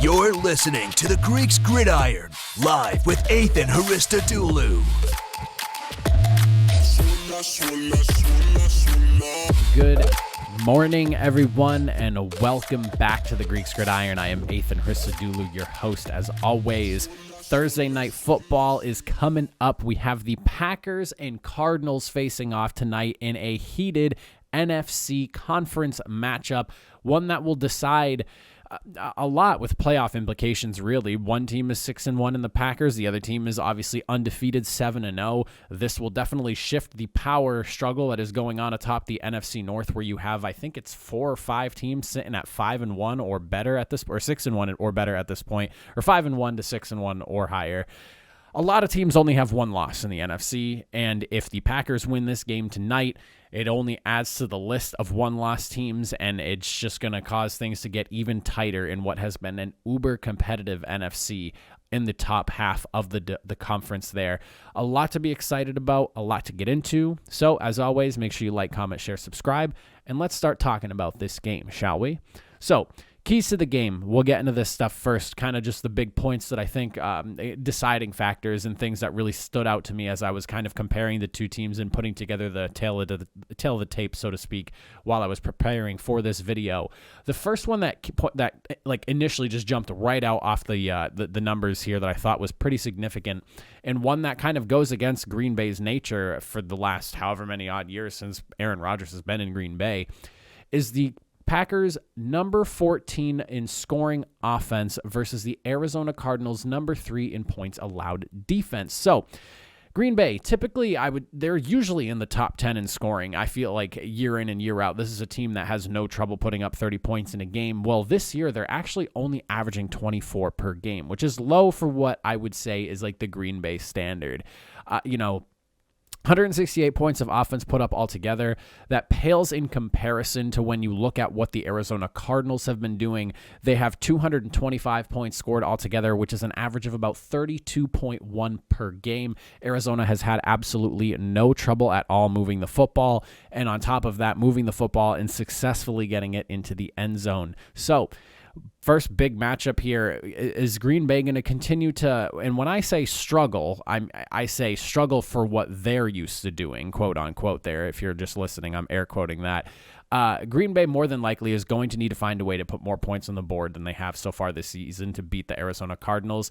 You're listening to the Greeks Gridiron, live with Athan Hristodulu. Good morning, everyone, and welcome back to the Greeks Gridiron. I am Athan Hristodulu, your host, as always. Thursday night football is coming up. We have the Packers and Cardinals facing off tonight in a heated NFC conference matchup, one that will decide a lot with playoff implications, really. One team is 6-1 in the Packers. The other team is obviously undefeated 7-0. This will definitely shift the power struggle that is going on atop the NFC North, where you have, I think it's 4 or 5 teams sitting at 5-1 or better at this, or 6-1 or better at this point, or 5-1 to 6-1 or higher. A lot of teams only have one loss in the NFC, and if the Packers win this game tonight, it only adds to the list of one-loss teams, and it's just going to cause things to get even tighter in what has been an uber-competitive NFC in the top half of the conference there. A lot to be excited about, a lot to get into. So, as always, make sure you like, comment, share, subscribe, and let's start talking about this game, shall we? So, keys to the game. We'll get into this stuff first, kind of just the big points that I think deciding factors and things that really stood out to me as I was kind of comparing the two teams and putting together the tail of the tape, so to speak, while I was preparing for this video. The first one that initially just jumped right out off the numbers here that I thought was pretty significant, and one that kind of goes against Green Bay's nature for the last however many odd years since Aaron Rodgers has been in Green Bay, is the Packers number 14 in scoring offense versus the Arizona Cardinals number 3 in points allowed defense. So Green Bay, typically they're usually in the top 10 in scoring. I feel like year in and year out, this is a team that has no trouble putting up 30 points in a game. Well, this year they're actually only averaging 24 per game, which is low for what I would say is like the Green Bay standard. 168 points of offense put up altogether. That pales in comparison to when you look at what the Arizona Cardinals have been doing. They have 225 points scored altogether, which is an average of about 32.1 per game. Arizona has had absolutely no trouble at all moving the football, and on top of that, moving the football and successfully getting it into the end zone. So, first big matchup here, is Green Bay going to continue to, and when I say struggle, I say struggle for what they're used to doing, quote unquote there. If you're just listening, I'm air quoting that. Green Bay more than likely is going to need to find a way to put more points on the board than they have so far this season to beat the Arizona Cardinals.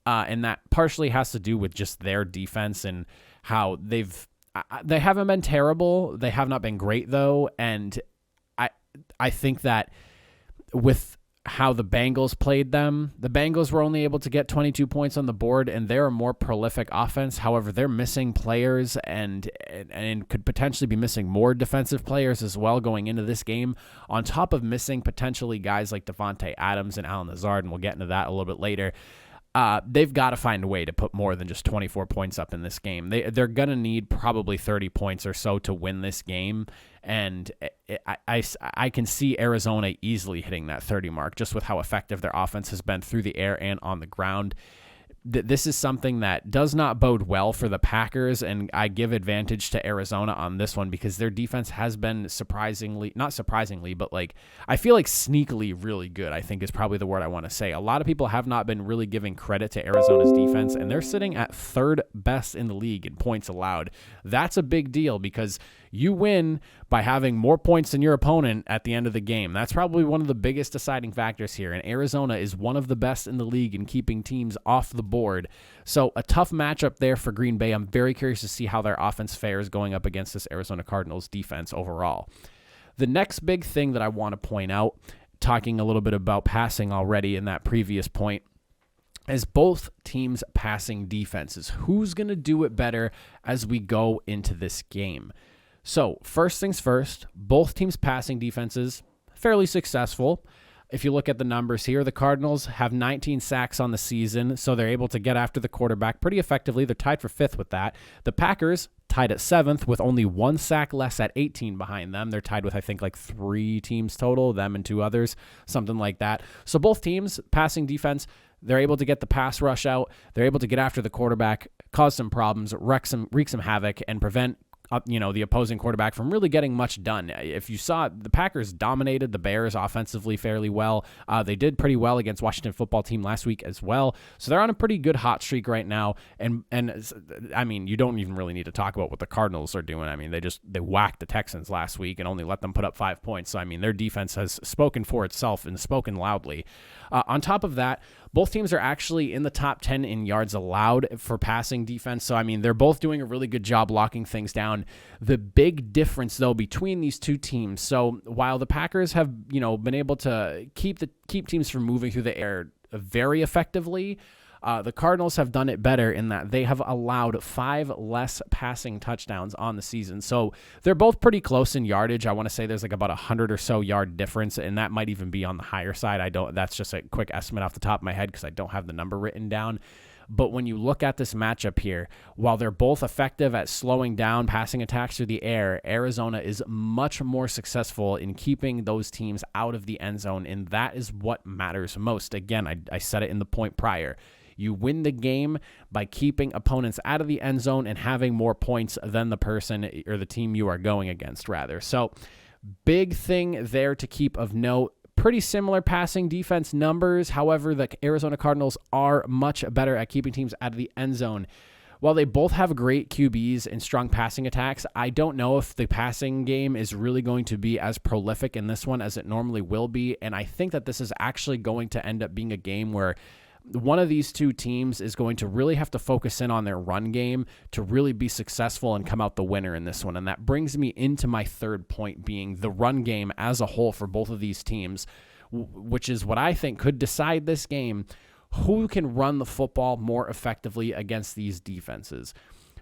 And that partially has to do with just their defense and how they haven't been terrible. They have not been great though. And I think that with how the Bengals played them, the Bengals were only able to get 22 points on the board, and they're a more prolific offense. However, they're missing players and could potentially be missing more defensive players as well going into this game, on top of missing potentially guys like Devontae Adams and Allen Lazard, and we'll get into that a little bit later. They've got to find a way to put more than just 24 points up in this game. They're going to need probably 30 points or so to win this game, and I can see Arizona easily hitting that 30 mark just with how effective their offense has been through the air and on the ground. This is something that does not bode well for the Packers, and I give advantage to Arizona on this one because their defense has been not surprisingly, but I feel like sneakily really good, I think is probably the word I want to say. A lot of people have not been really giving credit to Arizona's defense, and they're sitting at third best in the league in points allowed. That's a big deal because you win by having more points than your opponent at the end of the game. That's probably one of the biggest deciding factors here, and Arizona is one of the best in the league in keeping teams off the board. So a tough matchup there for Green Bay. I'm very curious to see how their offense fares going up against this Arizona Cardinals defense overall. The next big thing that I want to point out, talking a little bit about passing already in that previous point, is both teams' passing defenses. Who's going to do it better as we go into this game? So, first things first, both teams' passing defenses, fairly successful. If you look at the numbers here, the Cardinals have 19 sacks on the season, so they're able to get after the quarterback pretty effectively. They're tied for 5th with that. The Packers tied at 7th with only 1 sack less at 18 behind them. They're tied with, I think, 3 teams total, them and 2 others, something like that. So both teams, passing defense, they're able to get the pass rush out. They're able to get after the quarterback, cause some problems, wreak some havoc, and prevent the opposing quarterback from really getting much done. If you saw, the Packers dominated the Bears offensively fairly well. They did pretty well against Washington football team last week as well. So they're on a pretty good hot streak right now. And I mean, you don't even really need to talk about what the Cardinals are doing. I mean, they whacked the Texans last week and only let them put up 5 points. So, I mean, their defense has spoken for itself and spoken loudly. On top of that, both teams are actually in the top 10 in yards allowed for passing defense. So, I mean, they're both doing a really good job locking things down. The big difference, though, between these two teams, so while the Packers have, been able to keep teams from moving through the air very effectively, the Cardinals have done it better in that they have allowed 5 less passing touchdowns on the season. So they're both pretty close in yardage. I want to say there's like about 100 or so yard difference, and that might even be on the higher side. That's just a quick estimate off the top of my head because I don't have the number written down. But when you look at this matchup here, while they're both effective at slowing down passing attacks through the air, Arizona is much more successful in keeping those teams out of the end zone, and that is what matters most. Again, I said it in the point prior. You win the game by keeping opponents out of the end zone and having more points than the person or the team you are going against, rather. So, big thing there to keep of note. Pretty similar passing defense numbers. However, the Arizona Cardinals are much better at keeping teams out of the end zone. While they both have great QBs and strong passing attacks, I don't know if the passing game is really going to be as prolific in this one as it normally will be. And I think that this is actually going to end up being a game where one of these two teams is going to really have to focus in on their run game to really be successful and come out the winner in this one. And that brings me into my third point, being the run game as a whole for both of these teams, which is what I think could decide this game. Who can run the football more effectively against these defenses?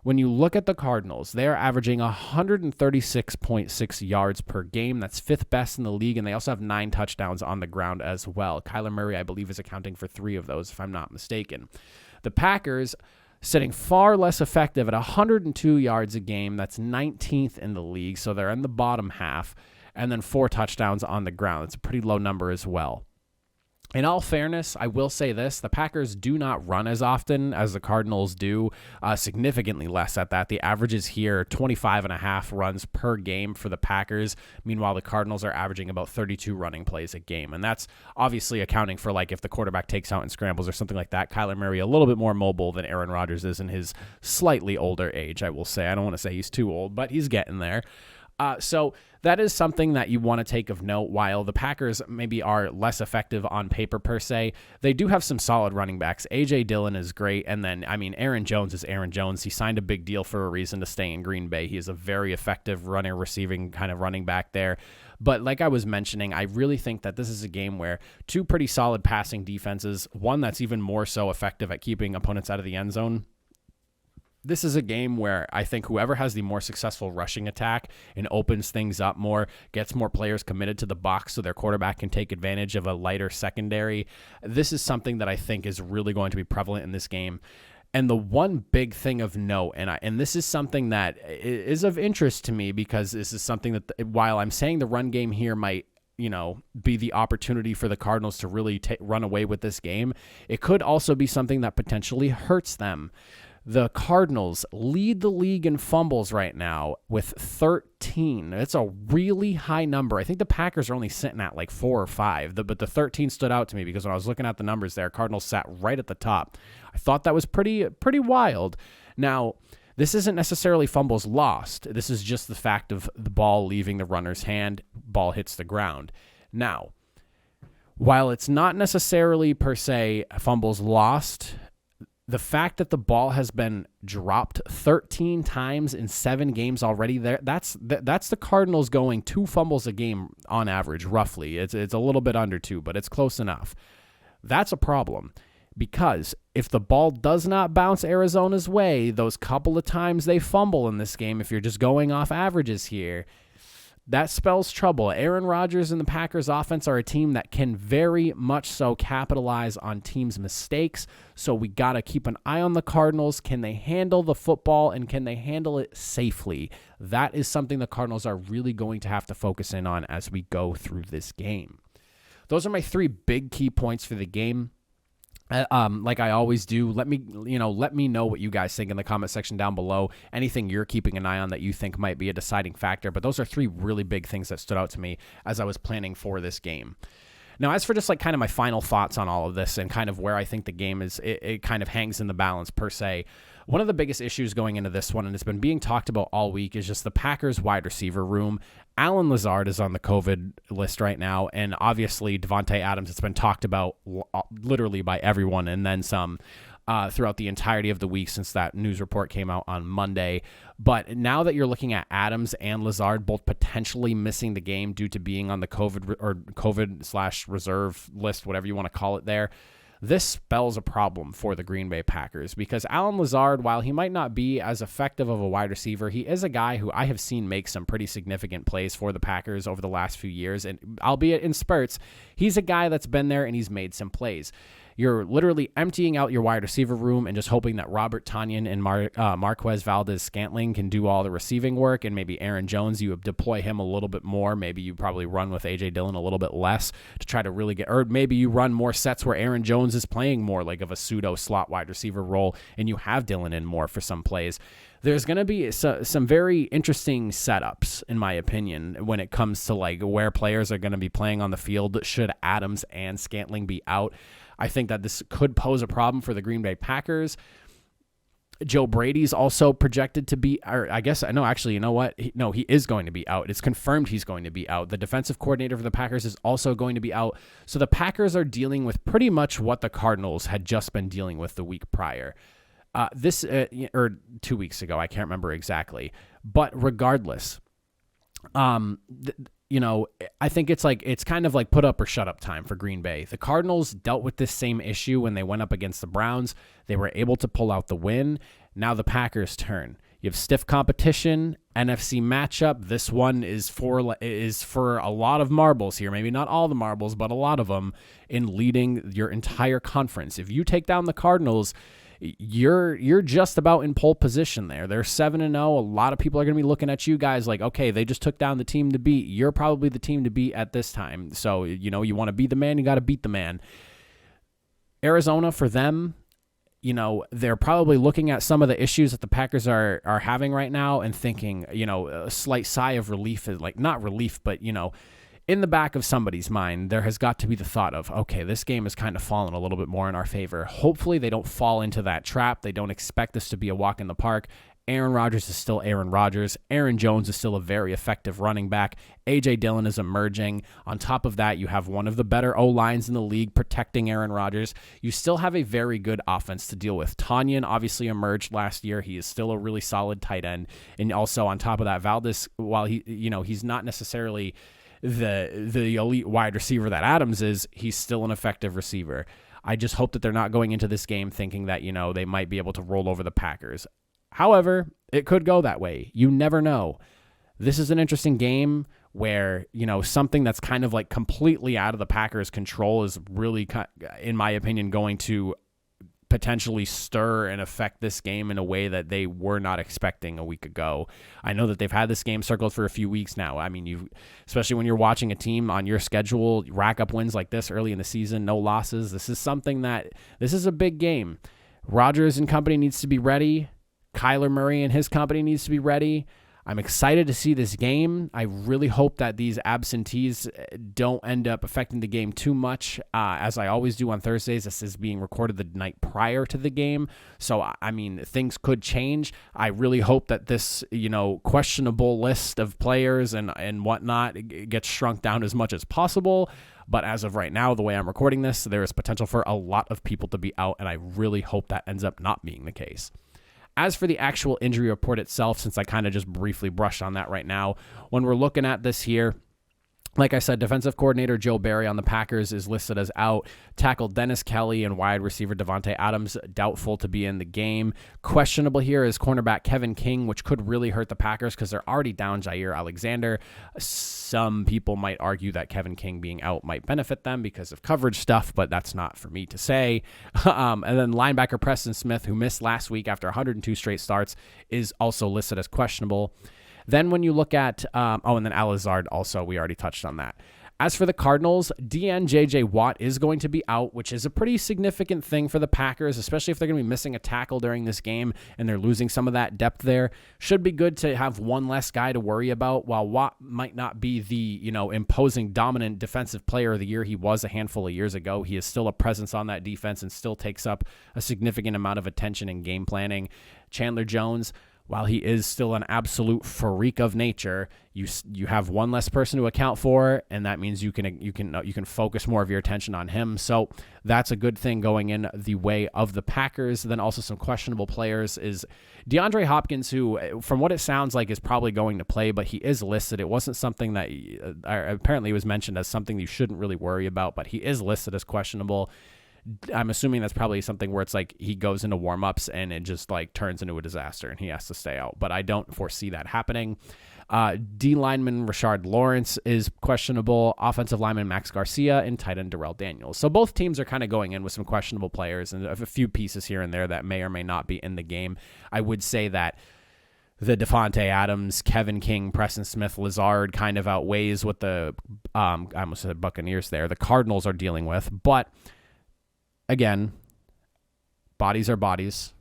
When you look at the Cardinals, they're averaging 136.6 yards per game. That's 5th best in the league, and they also have 9 touchdowns on the ground as well. Kyler Murray, I believe, is accounting for 3 of those, if I'm not mistaken. The Packers sitting far less effective at 102 yards a game. That's 19th in the league, so they're in the bottom half, and then 4 touchdowns on the ground. That's a pretty low number as well. In all fairness, I will say this, the Packers do not run as often as the Cardinals do, significantly less at that. The averages here, 25.5 runs per game for the Packers. Meanwhile, the Cardinals are averaging about 32 running plays a game. And that's obviously accounting for, like, if the quarterback takes out and scrambles or something like that. Kyler Murray, a little bit more mobile than Aaron Rodgers is in his slightly older age, I will say. I don't want to say he's too old, but he's getting there. So that is something that you want to take of note. While the Packers maybe are less effective on paper per se, they do have some solid running backs. A.J. Dillon is great. And then, I mean, Aaron Jones is Aaron Jones. He signed a big deal for a reason to stay in Green Bay. He is a very effective runner, receiving kind of running back there. But like I was mentioning, I really think that this is a game where 2 pretty solid passing defenses, one that's even more so effective at keeping opponents out of the end zone. This is a game where I think whoever has the more successful rushing attack and opens things up more, gets more players committed to the box so their quarterback can take advantage of a lighter secondary. This is something that I think is really going to be prevalent in this game. And the one big thing of note, and this is something that is of interest to me because this is something that while I'm saying the run game here might be the opportunity for the Cardinals to really run away with this game, it could also be something that potentially hurts them. The Cardinals lead the league in fumbles right now with 13. It's a really high number. I think the Packers are only sitting at like 4 or 5, but the 13 stood out to me because when I was looking at the numbers there, Cardinals sat right at the top. I thought that was pretty wild. Now, this isn't necessarily fumbles lost. This is just the fact of the ball leaving the runner's hand, ball hits the ground. Now, while it's not necessarily per se fumbles lost, the fact that the ball has been dropped 13 times in 7 games already, that's the Cardinals going 2 fumbles a game on average, roughly. It's a little bit under 2, but it's close enough. That's a problem because if the ball does not bounce Arizona's way, those couple of times they fumble in this game, if you're just going off averages here, that spells trouble. Aaron Rodgers and the Packers offense are a team that can very much so capitalize on teams' mistakes. So we got to keep an eye on the Cardinals. Can they handle the football and can they handle it safely? That is something the Cardinals are really going to have to focus in on as we go through this game. Those are my 3 big key points for the game. Like I always do, let me know what you guys think in the comment section down below. Anything you're keeping an eye on that you think might be a deciding factor. But those are 3 really big things that stood out to me as I was planning for this game. Now, as for just like kind of my final thoughts on all of this and kind of where I think the game is, it kind of hangs in the balance per se. One of the biggest issues going into this one, and it's been being talked about all week, is just the Packers wide receiver room. Allen Lazard is on the COVID list right now, and obviously Davante Adams, it's been talked about literally by everyone and then some throughout the entirety of the week since that news report came out on Monday. But now that you're looking at Adams and Lazard both potentially missing the game due to being on the COVID/reserve list, whatever you want to call it there, this spells a problem for the Green Bay Packers because Allen Lazard, while he might not be as effective of a wide receiver, he is a guy who I have seen make some pretty significant plays for the Packers over the last few years, and albeit in spurts, he's a guy that's been there and he's made some plays. You're literally emptying out your wide receiver room and just hoping that Robert Tonyan and Marquez Valdez-Scantling can do all the receiving work, and maybe Aaron Jones, you deploy him a little bit more. Maybe you probably run with A.J. Dillon a little bit less to try to really get, or maybe you run more sets where Aaron Jones is playing more like of a pseudo slot wide receiver role, and you have Dillon in more for some plays. There's going to be some very interesting setups, in my opinion, when it comes to like where players are going to be playing on the field should Adams and Scantling be out. I think that this could pose a problem for the Green Bay Packers. Joe Brady's also projected to be, or I guess, no, actually, you know what? He is going to be out. It's confirmed he's going to be out. The defensive coordinator for the Packers is also going to be out. So the Packers are dealing with pretty much what the Cardinals had just been dealing with the week prior. Or 2 weeks ago, I can't remember exactly. But regardless, I think it's kind of like put up or shut up time for Green Bay. The Cardinals dealt with this same issue when they went up against the Browns. They were able to pull out the win. Now the Packers' turn. You have stiff competition, NFC matchup. This one is for a lot of marbles here. Maybe not all the marbles, but a lot of them in leading your entire conference. If you take down the Cardinals, you're just about in pole position there. They're 7-0. A lot of people are going to be looking at you guys like, okay, they just took down the team to beat. You're probably the team to beat at this time. So, you want to beat the man, you got to beat the man. Arizona, for them, they're probably looking at some of the issues that the Packers are having right now and thinking, a slight sigh of relief is like, not relief, but, in the back of somebody's mind, there has got to be the thought of, okay, this game has kind of fallen a little bit more in our favor. Hopefully they don't fall into that trap. They don't expect this to be a walk in the park. Aaron Rodgers is still Aaron Rodgers. Aaron Jones is still a very effective running back. A.J. Dillon is emerging. On top of that, you have one of the better O-lines in the league protecting Aaron Rodgers. You still have a very good offense to deal with. Tonyan obviously emerged last year. He is still a really solid tight end. And also on top of that, Valdez, while he's not necessarily the elite wide receiver that Adams is, he's still an effective receiver. I just hope that they're not going into this game thinking that, they might be able to roll over the Packers. However, it could go that way. You never know. This is an interesting game where, something that's kind of like completely out of the Packers' control is really, in my opinion, going to potentially stir and affect this game in a way that they were not expecting a week ago. I know that they've had this game circled for a few weeks now. I mean, especially when you're watching a team on your schedule rack up wins like this early in the season, no losses. This is a big game. Rodgers and company needs to be ready. Kyler Murray and his company needs to be ready. I'm excited to see this game. I really hope that these absentees don't end up affecting the game too much, as I always do on Thursdays. This is being recorded the night prior to the game. So, I mean, things could change. I really hope that this, questionable list of players and whatnot gets shrunk down as much as possible. But as of right now, the way I'm recording this, there is potential for a lot of people to be out, and I really hope that ends up not being the case. As for the actual injury report itself, since I kind of just briefly brushed on that right now, when we're looking at this here, like I said, defensive coordinator Joe Barry on the Packers is listed as out. Tackle Dennis Kelly and wide receiver Davante Adams doubtful to be in the game. Questionable here is cornerback Kevin King, which could really hurt the Packers because they're already down Jair Alexander. Some people might argue that Kevin King being out might benefit them because of coverage stuff, but that's not for me to say. And then linebacker Preston Smith, who missed last week after 102 straight starts, is also listed as questionable. Then when you look at, and then Al Lazard also, we already touched on that. As for the Cardinals, J.J. Watt is going to be out, which is a pretty significant thing for the Packers, especially if they're going to be missing a tackle during this game and they're losing some of that depth there. Should be good to have one less guy to worry about. While Watt might not be the, imposing dominant defensive player of the year he was a handful of years ago, he is still a presence on that defense and still takes up a significant amount of attention in game planning. Chandler Jones, while he is still an absolute freak of nature, you have one less person to account for, and that means you can focus more of your attention on him. So that's a good thing going in the way of the Packers. Then also some questionable players is Deandre Hopkins, who, from what it sounds like, is probably going to play, but he is listed. It wasn't something that apparently was mentioned as something you shouldn't really worry about, but he is listed as questionable. I'm assuming that's probably something where it's like he goes into warm-ups and it just like turns into a disaster and he has to stay out. But I don't foresee that happening. D lineman Rashard Lawrence is questionable. Offensive lineman Max Garcia and tight end Darrell Daniels. So both teams are kind of going in with some questionable players and a few pieces here and there that may or may not be in the game. I would say that the Devontae Adams, Kevin King, Preston Smith, Lazard kind of outweighs what the I almost said Buccaneers there. The Cardinals are dealing with, but again, bodies are bodies.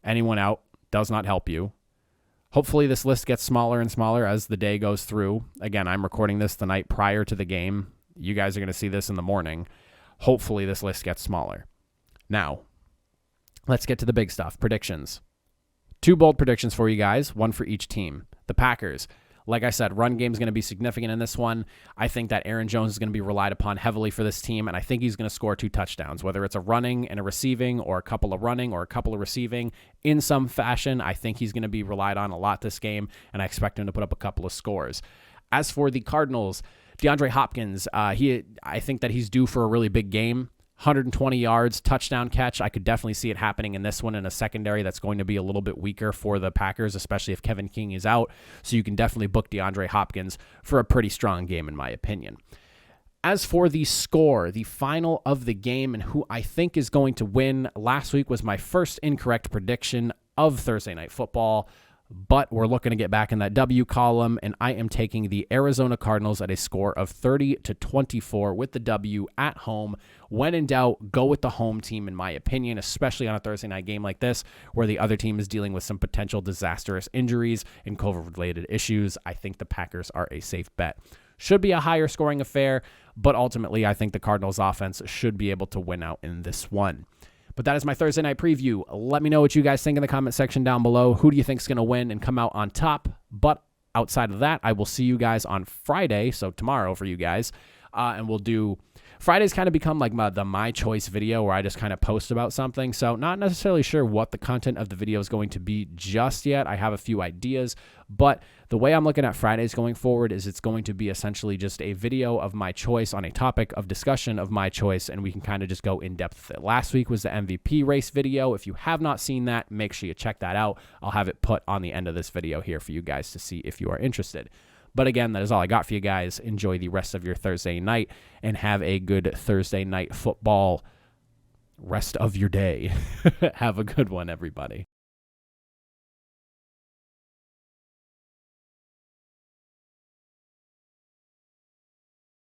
Anyone out does not help you. Hopefully this list gets smaller and smaller as the day goes through. Again, I'm recording this the night prior to the game. You guys are going to see this in the morning. Hopefully this list gets smaller. Now, let's get to the big stuff. Predictions. 2 bold predictions for you guys, one for each team. The Packers. Like I said, run game is going to be significant in this one. I think that Aaron Jones is going to be relied upon heavily for this team, and I think he's going to score 2 touchdowns, whether it's a running and a receiving or a couple of running or a couple of receiving in some fashion. I think he's going to be relied on a lot this game, and I expect him to put up a couple of scores. As for the Cardinals, Deandre Hopkins, I think that he's due for a really big game. 120 yards, touchdown catch. I could definitely see it happening in this one in a secondary that's going to be a little bit weaker for the Packers, especially if Kevin King is out. So you can definitely book DeAndre Hopkins for a pretty strong game, in my opinion. As for the score, the final of the game and who I think is going to win, last week was my first incorrect prediction of Thursday Night Football. But we're looking to get back in that W column, and I am taking the Arizona Cardinals at a score of 30-24 with the W at home. When in doubt, go with the home team, in my opinion, especially on a Thursday night game like this, where the other team is dealing with some potential disastrous injuries and COVID-related issues. I think the Packers are a safe bet. Should be a higher scoring affair, but ultimately I think the Cardinals offense should be able to win out in this one. But that is my Thursday night preview. Let me know what you guys think in the comment section down below. Who do you think is going to win and come out on top? But outside of that, I will see you guys on Friday, so tomorrow for you guys. And we'll do... Friday's kind of become like the My Choice video where I just kind of post about something. So not necessarily sure what the content of the video is going to be just yet. I have a few ideas, but the way I'm looking at Fridays going forward is it's going to be essentially just a video of my choice on a topic of discussion of my choice, and we can kind of just go in depth with it. Last week was the MVP race video. If you have not seen that, make sure you check that out. I'll have it put on the end of this video here for you guys to see if you are interested. But again, that is all I got for you guys. Enjoy the rest of your Thursday night and have a good Thursday night football rest of your day. Have a good one, everybody.